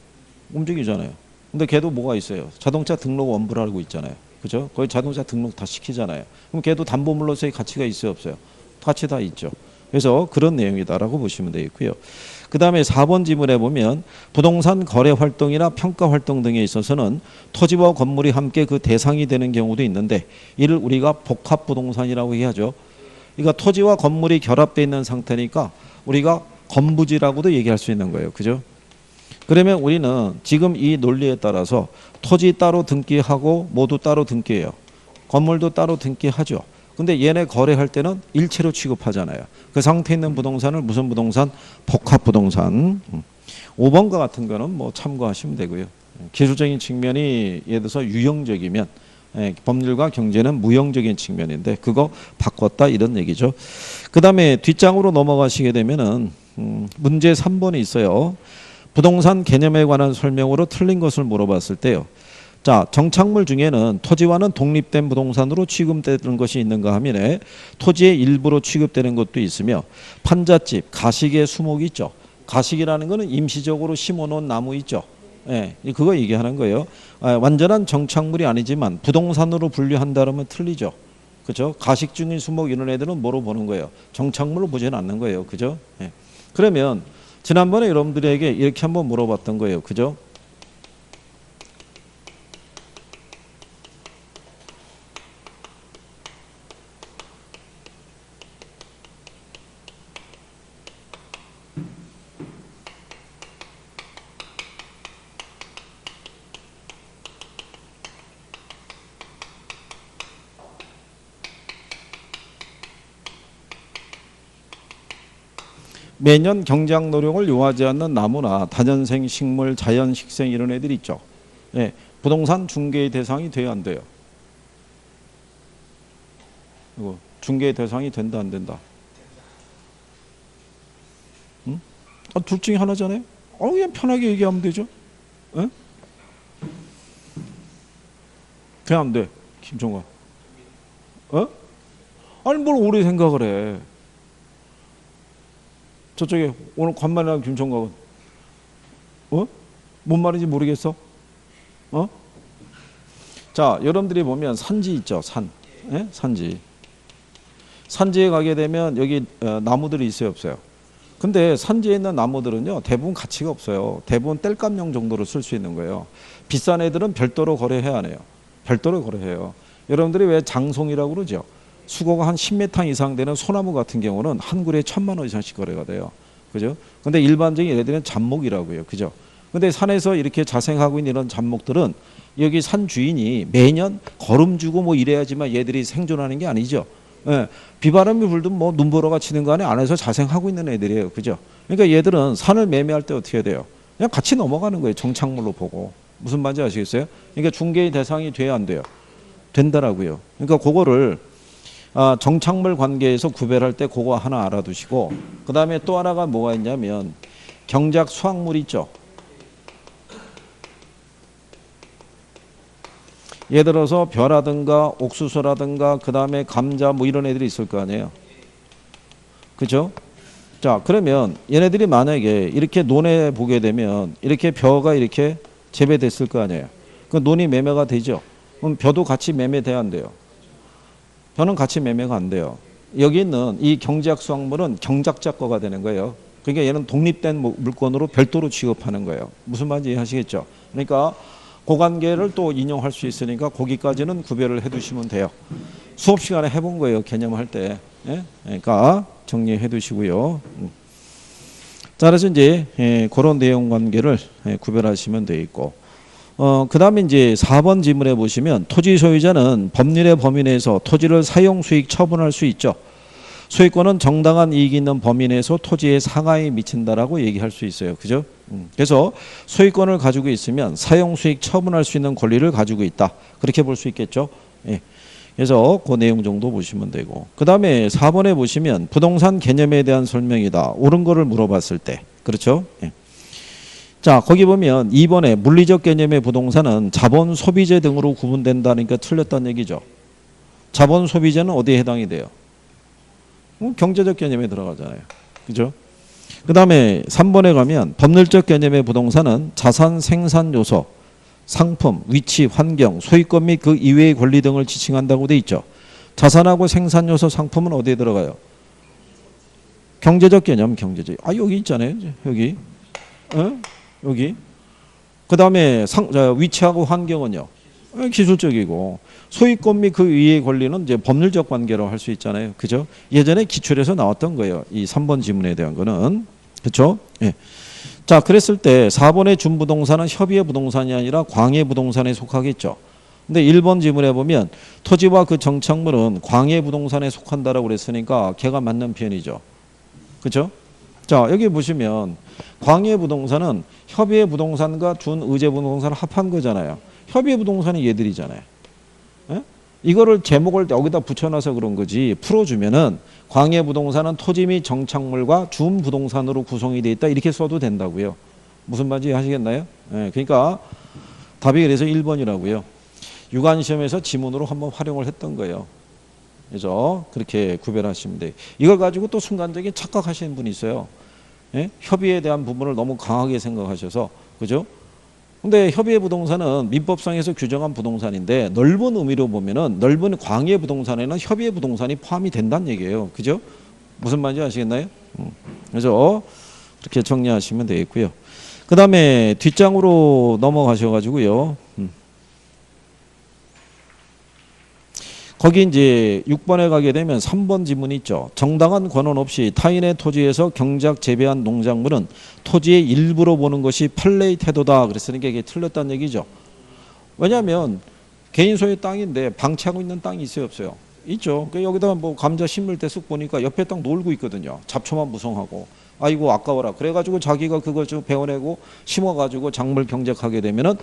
움직이잖아요. 근데 걔도 뭐가 있어요? 자동차 등록 원부라고 있잖아요. 그죠? 거의 자동차 등록 다 시키잖아요. 그럼 걔도 담보물로서의 가치가 있어요, 없어요? 같이 다 있죠. 그래서 그런 내용이다라고 보시면 되겠고요. 그 다음에 4번 지문에 보면 부동산 거래 활동이나 평가 활동 등에 있어서는 토지와 건물이 함께 그 대상이 되는 경우도 있는데 이를 우리가 복합 부동산이라고 얘기하죠. 그러니까 토지와 건물이 결합되어 있는 상태니까 우리가 건부지라고도 얘기할 수 있는 거예요. 그죠? 그러면 우리는 지금 이 논리에 따라서 토지 따로 등기하고 모두 따로 등기해요. 건물도 따로 등기하죠. 근데 얘네 거래할 때는 일체로 취급하잖아요. 그 상태에 있는 부동산을 무슨 부동산? 복합 부동산. 5번과 같은 거는 뭐 참고하시면 되고요. 기술적인 측면이 예를 들어서 유형적이면 법률과 경제는 무형적인 측면인데 그거 바꿨다 이런 얘기죠. 그 다음에 뒷장으로 넘어가시게 되면은 문제 3번이 있어요. 부동산 개념에 관한 설명으로 틀린 것을 물어봤을 때요. 자, 정착물 중에는 토지와는 독립된 부동산으로 취급되는 것이 있는가 하면 토지의 일부로 취급되는 것도 있으며 판잣집, 가시개, 수목이 있죠. 가시기라는 거는 임시적으로 심어놓은 나무 있죠. 예, 그거 얘기하는 거예요. 완전한 정착물이 아니지만 부동산으로 분류한다면 틀리죠. 그죠? 가식 중인 수목 이런 애들은 뭐로 보는 거예요? 정착물로 보지는 않는 거예요. 그죠? 예. 그러면 지난번에 여러분들에게 이렇게 한번 물어봤던 거예요. 그죠? 매년 경작 노력을 요하지 않는 나무나 다년생 식물, 자연 식생 이런 애들 있죠. 예, 부동산 중개의 대상이 돼야 안 돼요. 이거 중개의 대상이 된다 안 된다? 응? 둘 중에 하나잖아요. 그냥 편하게 얘기하면 되죠. 예? 그냥 안 돼, 김종관. 아니 뭘 오래 생각을 해. 저쪽에 오늘 관만이랑 김총각은 뭔 말인지 모르겠어? 자, 여러분들이 보면 산지 있죠. 산. 예? 산지. 산지에 가게 되면 여기 나무들이 있어요, 없어요? 근데 산지에 있는 나무들은요, 대부분 가치가 없어요. 대부분 땔감용 정도로 쓸 수 있는 거예요. 비싼 애들은 별도로 거래해야 하네요. 별도로 거래해요. 여러분들이 왜 장송이라고 그러죠? 수고가 한 10m 이상 되는 소나무 같은 경우는 한 그루에 1,000만 원 이상씩 거래가 돼요. 그죠? 근데 일반적인 얘네들은 잡목이라고요. 그죠? 근데 산에서 이렇게 자생하고 있는 이런 잡목들은 여기 산 주인이 매년 거름 주고 뭐 이래야지만 얘들이 생존하는 게 아니죠. 예, 비바람이 불든 뭐 눈보라가 치는 거 안에서 자생하고 있는 애들이에요. 그죠? 그러니까 얘들은 산을 매매할 때 어떻게 해야 돼요? 그냥 같이 넘어가는 거예요. 정착물로 보고. 무슨 말인지 아시겠어요? 그러니까 중개의 대상이 돼야 안 돼요? 된다라고요. 그러니까 그거를 정착물 관계에서 구별할 때 그거 하나 알아두시고, 그 다음에 또 하나가 뭐가 있냐면 경작 수확물 있죠. 예를 들어서 벼라든가 옥수수라든가 그 다음에 감자 뭐 이런 애들이 있을 거 아니에요. 그죠? 자, 그러면 얘네들이 만약에 이렇게 논에 보게 되면 이렇게 벼가 이렇게 재배됐을 거 아니에요. 그 논이 매매가 되죠. 그럼 벼도 같이 매매돼야 안 돼요? 벼는 같이 매매가 안 돼요. 여기 있는 이 경작 수확물은 경작자 거가 되는 거예요. 그러니까 얘는 독립된 물건으로 별도로 취급하는 거예요. 무슨 말인지 이해하시겠죠? 그러니까 그 관계를 또 인용할 수 있으니까 거기까지는 구별을 해두시면 돼요. 수업 시간에 해본 거예요. 개념할 때. 예? 그러니까 정리해 두시고요. 자, 그래서 이제 그런 내용 관계를 구별하시면 돼 있고, 그 다음에 이제 4번 지문에 보시면 토지 소유자는 법률의 범위 내에서 토지를 사용 수익 처분할 수 있죠. 소유권은 정당한 이익이 있는 범위 내에서 토지에 상하이 미친다라고 얘기할 수 있어요. 그죠? 그래서 소유권을 가지고 있으면 사용 수익 처분할 수 있는 권리를 가지고 있다. 그렇게 볼 수 있겠죠. 예. 그래서 그 내용 정도 보시면 되고, 그 다음에 4번에 보시면 부동산 개념에 대한 설명이다. 옳은 거를 물어봤을 때. 그렇죠? 예. 자, 거기 보면 2번에 물리적 개념의 부동산은 자본 소비재 등으로 구분된다니까 틀렸다는 얘기죠. 자본 소비재는 어디에 해당이 돼요? 경제적 개념에 들어가잖아요. 그죠? 그 다음에 3번에 가면 법률적 개념의 부동산은 자산 생산 요소, 상품, 위치, 환경, 소유권 및 그 이외의 권리 등을 지칭한다고 돼 있죠. 자산하고 생산 요소, 상품은 어디에 들어가요? 경제적 개념, 경제적. 여기 있잖아요. 여기. 여기. 그 다음에 위치하고 환경은요. 기술적이고, 소유권 및 그 위의 권리는 이제 법률적 관계로 할 수 있잖아요. 그죠? 예전에 기출에서 나왔던 거예요. 이 3번 지문에 대한 거는. 그렇죠? 예. 자, 그랬을 때 4번의 준부동산은 협의의 부동산이 아니라 광의 부동산에 속하겠죠. 근데 1번 지문에 보면 토지와 그 정착물은 광의 부동산에 속한다라고 그랬으니까 걔가 맞는 표현이죠. 그렇죠? 자, 여기 보시면 광의 부동산은 협의의 부동산과 준의제 부동산을 합한 거잖아요. 협의의 부동산이 얘들이잖아요. 예? 이거를 제목을 여기다 붙여놔서 그런 거지. 풀어주면은 광해부동산은 토지 및 정착물과 준부동산으로 구성이 되어 있다. 이렇게 써도 된다고요. 무슨 말인지 아시겠나요? 예, 그러니까 답이 그래서 1번이라고요. 유관시험에서 지문으로 한번 활용을 했던 거예요. 그죠? 그렇게 구별하시면 돼요. 이걸 가지고 또 순간적인 착각하시는 분이 있어요. 예? 협의에 대한 부분을 너무 강하게 생각하셔서. 그죠? 근데 협의의 부동산은 민법상에서 규정한 부동산인데 넓은 의미로 보면은 넓은 광해 부동산에는 협의의 부동산이 포함이 된다는 얘기예요. 그죠? 무슨 말인지 아시겠나요? 그래서 그렇게 정리하시면 되겠고요. 그 다음에 뒷장으로 넘어가셔가지고요. 거기 이제 6번에 가게 되면 3번 지문이 있죠. 정당한 권한 없이 타인의 토지에서 경작 재배한 농작물은 토지의 일부로 보는 것이 판례의 태도다. 그랬으니까 이게 틀렸다는 얘기죠. 왜냐하면 개인 소유의 땅인데 방치하고 있는 땅이 있어요, 없어요? 있죠. 여기다가 뭐 감자 심을 때 쑥 보니까 옆에 땅 놀고 있거든요. 잡초만 무성하고. 아이고 아까워라. 그래가지고 자기가 그걸 좀 베어내고 심어가지고 작물 경작하게 되면은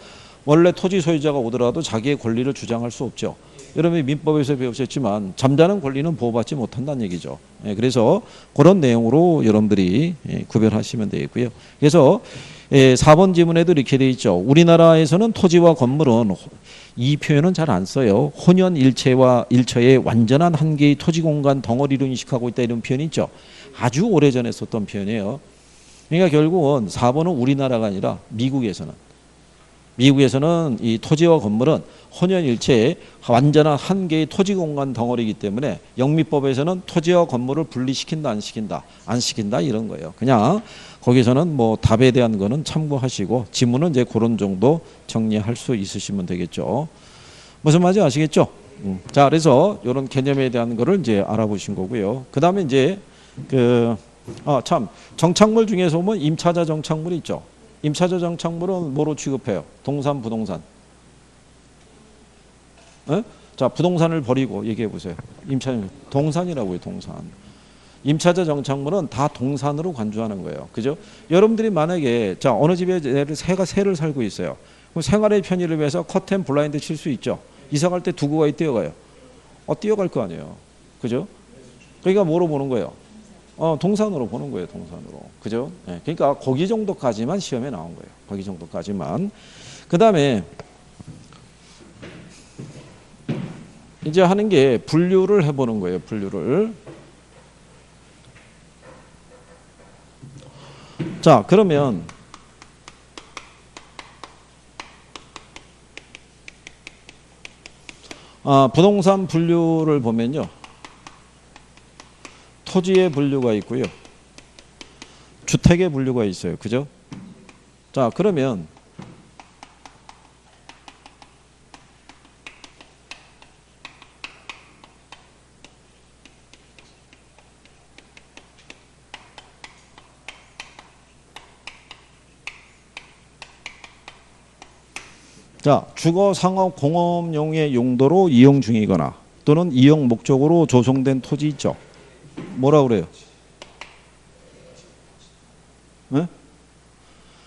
원래 토지 소유자가 오더라도 자기의 권리를 주장할 수 없죠. 여러분이 민법에서 배우셨지만 잠자는 권리는 보호받지 못한다는 얘기죠. 예, 그래서 그런 내용으로 여러분들이 구별하시면 되겠고요. 그래서 4번 지문에도 이렇게 돼 있죠. 우리나라에서는 토지와 건물은 이 표현은 잘 안 써요. 혼연일체와 일처의 완전한 한 개의 토지 공간 덩어리로 인식하고 있다 이런 표현이 있죠. 아주 오래전에 썼던 표현이에요. 그러니까 결국은 4번은 우리나라가 아니라 미국에서는 이 토지와 건물은 혼연일체의 완전한 한 개의 토지 공간 덩어리이기 때문에 영미법에서는 토지와 건물을 분리시킨다 안 시킨다 안 시킨다 이런 거예요. 그냥 거기서는 뭐 답에 대한 거는 참고하시고 지문은 이제 그런 정도 정리할 수 있으시면 되겠죠. 무슨 말인지 아시겠죠? 자, 그래서 이런 개념에 대한 거를 이제 알아보신 거고요. 그 다음에 이제 정착물 중에서 보면 임차자 정착물이 있죠. 임차자 정착물은 뭐로 취급해요? 동산, 부동산. 에? 자, 부동산을 버리고 얘기해 보세요. 동산이라고 해요, 동산. 임차자 정착물은 다 동산으로 간주하는 거예요. 그죠? 여러분들이 만약에 자, 어느 집에 새를 살고 있어요. 그럼 생활의 편의를 위해서 커튼 블라인드 칠 수 있죠. 이사 갈 때 두고 가야 뛰어가요. 뛰어갈 거 아니에요. 그죠? 그러니까 뭐로 보는 거예요? 동산으로 보는 거예요, 동산으로. 그죠? 네, 그러니까 거기 정도까지만 시험에 나온 거예요. 거기 정도까지만. 그 다음에 이제 하는 게 분류를 해보는 거예요, 분류를. 자, 그러면 부동산 분류를 보면요. 토지의 분류가 있고요. 주택의 분류가 있어요. 그죠? 자, 그러면 자, 주거, 상업, 공업용의 용도로 이용 중이거나 또는 이용 목적으로 조성된 토지 있죠. 뭐라 그래요? 네?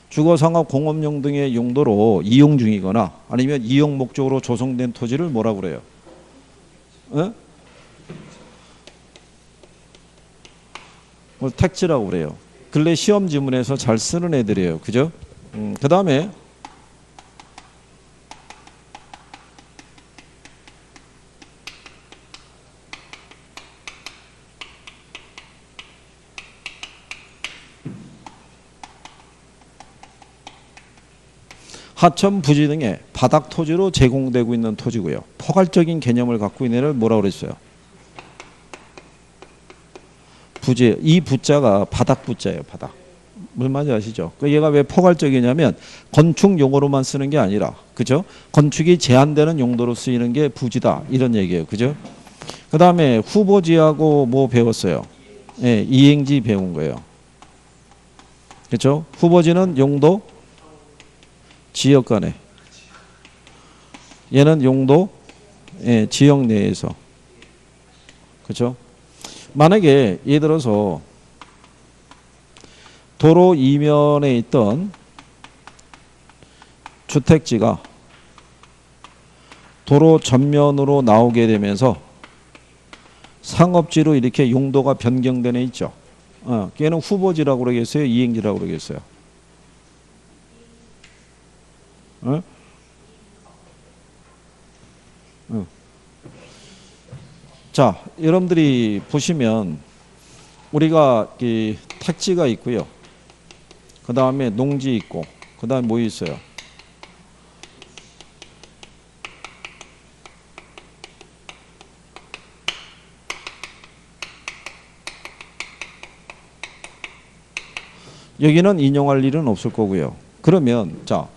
주거, 상업, 공업용 등의 용도로 이용 중이거나 아니면 이용 목적으로 조성된 토지를 뭐라 그래요? 네? 택지라고 그래요. 근래 시험 지문에서 잘 쓰는 애들이에요. 그죠? 그 다음에 하천, 부지 등의 바닥 토지로 제공되고 있는 토지고요. 포괄적인 개념을 갖고 있는 애를 뭐라고 그랬어요? 부지. 이 부자가 바닥 부자예요. 바닥. 무슨 말인지 아시죠? 얘가 왜 포괄적이냐면 건축 용어로만 쓰는 게 아니라, 그죠? 건축이 제한되는 용도로 쓰이는 게 부지다. 이런 얘기예요. 그죠? 그 다음에 후보지하고 뭐 배웠어요? 예, 이행지 배운 거예요. 그렇죠? 후보지는 용도, 지역 간에. 얘는 용도, 예, 지역 내에서. 그렇죠? 만약에 예를 들어서 도로 이면에 있던 주택지가 도로 전면으로 나오게 되면서 상업지로 이렇게 용도가 변경되어 있죠. 걔는 후보지라고 그러겠어요? 이행지라고 그러겠어요? 어? 자, 여러분들이 보시면 우리가 이 택지가 있고요. 그 다음에 농지 있고, 그 다음에 뭐 있어요? 여기는 인용할 일은 없을 거고요. 그러면 자,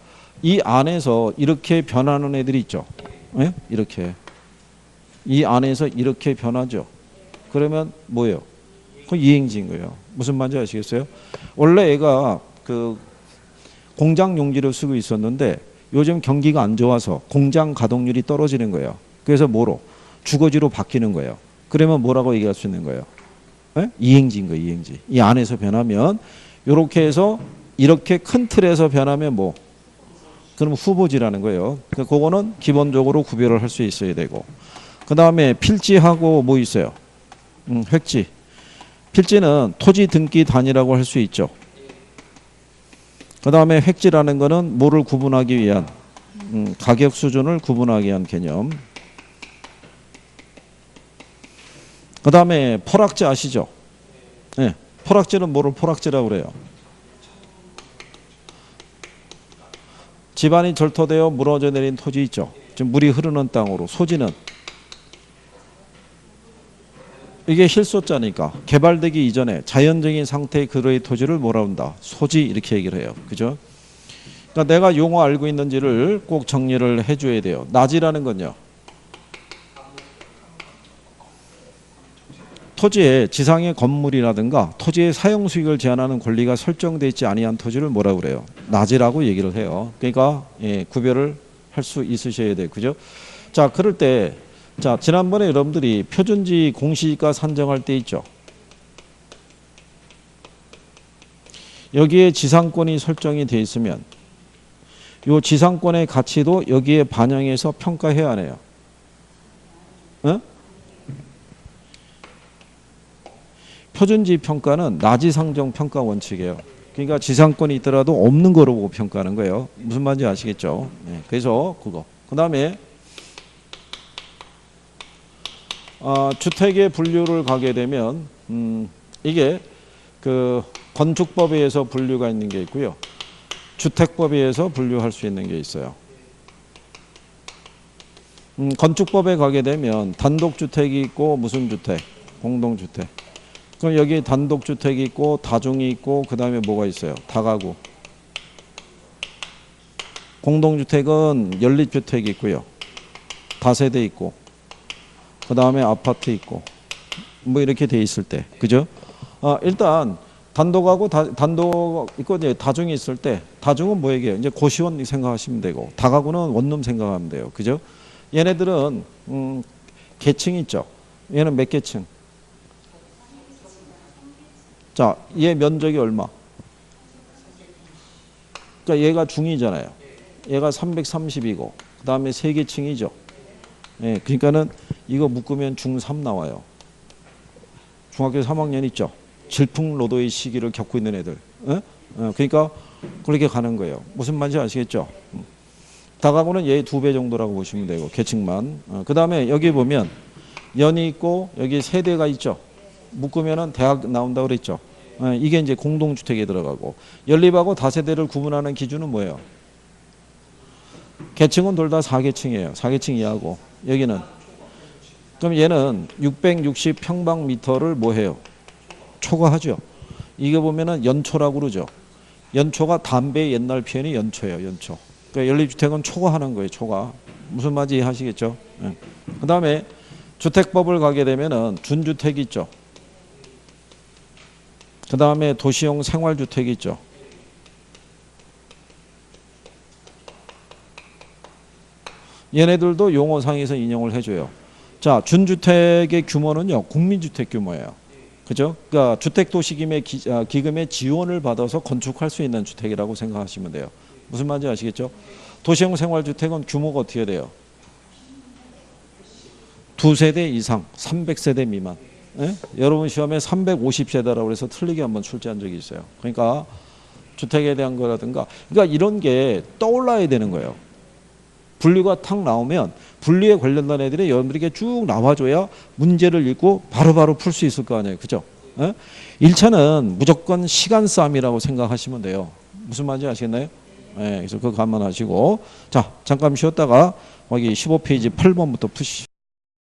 이 안에서 이렇게 변하는 애들이 있죠. 예? 이렇게. 이 안에서 이렇게 변하죠. 그러면 뭐예요? 그 이행지인 거예요. 무슨 말인지 아시겠어요? 원래 애가 그 공장 용지로 쓰고 있었는데 요즘 경기가 안 좋아서 공장 가동률이 떨어지는 거예요. 그래서 뭐로? 주거지로 바뀌는 거예요. 그러면 뭐라고 얘기할 수 있는 거예요? 예? 이행지인 거예요. 이행지. 이 안에서 변하면 이렇게 해서 이렇게 큰 틀에서 변하면 뭐? 그러면 후보지라는 거예요. 그러니까 그거는 기본적으로 구별을 할 수 있어야 되고. 그 다음에 필지하고 뭐 있어요? 획지. 필지는 토지 등기 단위라고 할 수 있죠. 그 다음에 획지라는 거는 뭐를 구분하기 위한 가격 수준을 구분하기 위한 개념. 그 다음에 포락지 아시죠? 네. 포락지는 뭐를 포락지라고 그래요? 집안이 절토되어 무너져 내린 토지 있죠. 지금 물이 흐르는 땅으로. 소지는 이게 실소자니까 개발되기 이전에 자연적인 상태의 그로의 토지를 뭐라 한다? 소지 이렇게 얘기를 해요. 그죠? 그러니까 내가 용어 알고 있는지를 꼭 정리를 해줘야 돼요. 낮이라는 건요. 토지에 지상의 건물이라든가 토지의 사용 수익을 제한하는 권리가 설정되어 있지 아니한 토지를 뭐라고 그래요? 낮이라고 얘기를 해요. 그러니까 예, 구별을 할 수 있으셔야 돼요. 그죠? 자, 그럴 때 자, 지난번에 여러분들이 표준지 공시지가 산정할 때 있죠. 여기에 지상권이 설정이 되어 있으면 이 지상권의 가치도 여기에 반영해서 평가해야 하네요. 어? 표준지 평가는 나지상정 평가 원칙이에요. 그러니까 지상권이 있더라도 없는 거로 보고 평가하는 거예요. 무슨 말인지 아시겠죠? 네, 그래서 그거. 그 다음에 주택의 분류를 가게 되면 이게 그 건축법에 의해서 분류가 있는 게 있고요. 주택법에 의해서 분류할 수 있는 게 있어요. 건축법에 가게 되면 단독주택이 있고 무슨 주택? 공동주택. 그럼 여기 단독주택이 있고 다중이 있고 그 다음에 뭐가 있어요? 다가구. 공동주택은 연립주택이 있고요. 다세대 있고 그 다음에 아파트 있고 뭐 이렇게 돼 있을 때 그죠? 일단 단독하고 단독 있고 이제 다중이 있을 때 다중은 뭐 얘기해요? 이제 고시원 생각하시면 되고 다가구는 원룸 생각하면 돼요. 그죠? 얘네들은 계층 있죠. 얘는 몇 계층? 자, 얘 면적이 얼마? 그러니까 얘가 중이잖아요. 얘가 330이고 그 다음에 3계층이죠. 예, 그러니까는 이거 묶으면 중3 나와요. 중학교 3학년 있죠. 질풍노도의 시기를 겪고 있는 애들. 그러니까 그렇게 가는 거예요. 무슨 말인지 아시겠죠? 다가구는 얘 2배 정도라고 보시면 되고 계층만. 그 다음에 여기 보면 연이 있고 여기 세대가 있죠. 묶으면은 대학 나온다고 그랬죠. 이게 이제 공동주택에 들어가고 연립하고 다세대를 구분하는 기준은 뭐예요? 계층은 둘 다 4계층이에요. 4계층 이하고 여기는 그럼 얘는 660평방미터를 뭐 해요? 초과하죠. 이거 보면은 연초라고 그러죠. 연초가 담배의 옛날 표현이 연초예요. 연초. 그러니까 연립주택은 초과하는 거예요. 초과. 무슨 말인지 이해하시겠죠? 네. 그 다음에 주택법을 가게 되면은 준주택이 있죠. 그 다음에 도시형 생활주택이 있죠. 얘네들도 용어상에서 인용을 해줘요. 자, 준주택의 규모는요, 국민주택 규모예요. 그죠? 그러니까 주택도시기금의 기금의 지원을 받아서 건축할 수 있는 주택이라고 생각하시면 돼요. 무슨 말인지 아시겠죠? 도시형 생활주택은 규모가 어떻게 돼요? 2세대 이상 300세대 미만. 예? 여러분 시험에 350세대라고 해서 틀리게 한번 출제한 적이 있어요. 그러니까 주택에 대한 거라든가 그러니까 이런 게 떠올라야 되는 거예요. 분류가 탁 나오면 분류에 관련된 애들이 여러분들에게 쭉 나와줘야 문제를 읽고 바로바로 풀 수 있을 거 아니에요. 그죠? 예? 1차는 무조건 시간 싸움이라고 생각하시면 돼요. 무슨 말인지 아시겠나요? 예, 그래서 그거 감안하시고 자 잠깐 쉬었다가 거기 15페이지 8번부터 푸시죠.